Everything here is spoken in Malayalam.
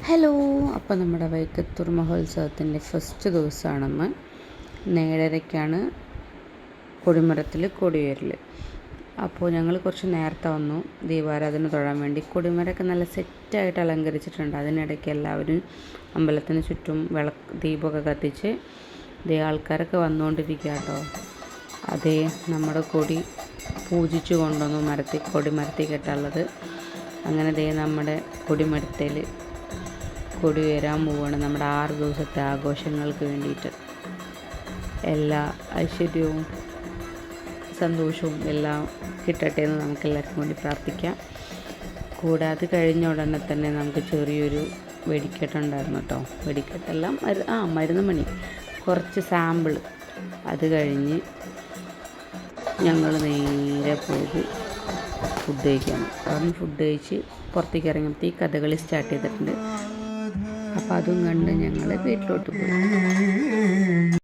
ഹലോ. അപ്പോൾ നമ്മുടെ വൈക്കത്തൂർ മഹോത്സവത്തിൻ്റെ ഫസ്റ്റ് ദിവസമാണെന്ന് 7:30-ക്കാണ് കൊടിമരത്തിൽ കൊടിയേറൽ. അപ്പോൾ ഞങ്ങൾ കുറച്ച് നേരത്തെ വന്നു ദീപാരാധന തൊഴാൻ വേണ്ടി. കൊടിമരമൊക്കെ നല്ല സെറ്റായിട്ട് അലങ്കരിച്ചിട്ടുണ്ട്. അതിനിടയ്ക്ക് എല്ലാവരും അമ്പലത്തിന് ചുറ്റും ദീപമൊക്കെ കത്തിച്ച് ആൾക്കാരൊക്കെ വന്നുകൊണ്ടിരിക്കുക കേട്ടോ. അതേ നമ്മുടെ കൊടി പൂജിച്ചു കൊണ്ടുവന്നു കൊടിമരത്തിൽ കെട്ടാനുള്ളത്. അങ്ങനെ നമ്മുടെ കൊടിമരത്തിൽ കൊടി ഉയരാൻ പോവുകയാണ്. നമ്മുടെ 6 ദിവസത്തെ ആഘോഷങ്ങൾക്ക് വേണ്ടിയിട്ട് എല്ലാ ഐശ്വര്യവും സന്തോഷവും എല്ലാം കിട്ടട്ടെ എന്ന് നമുക്കെല്ലാവർക്കും വേണ്ടി പ്രാർത്ഥിക്കാം. കൂടാതെ കഴിഞ്ഞ ഉടനെ തന്നെ നമുക്ക് ചെറിയൊരു വെടിക്കെട്ടുണ്ടായിരുന്നു കേട്ടോ. വെടിക്കെട്ടെല്ലാം മരുന്ന് മണി കുറച്ച് സാമ്പിൾ. അത് കഴിഞ്ഞ് ഞങ്ങൾ നേരെ പോയി ഫുഡ് കഴിക്കണം. അവിടുന്ന് ഫുഡ് കഴിച്ച് പുറത്തേക്ക് ഇറങ്ങിയപ്പോൾ കഥകളി സ്റ്റാർട്ട് ചെയ്തിട്ടുണ്ട്. അപ്പോൾ അതും കണ്ട് ഞങ്ങൾ വീട്ടിലോട്ട് പോയി.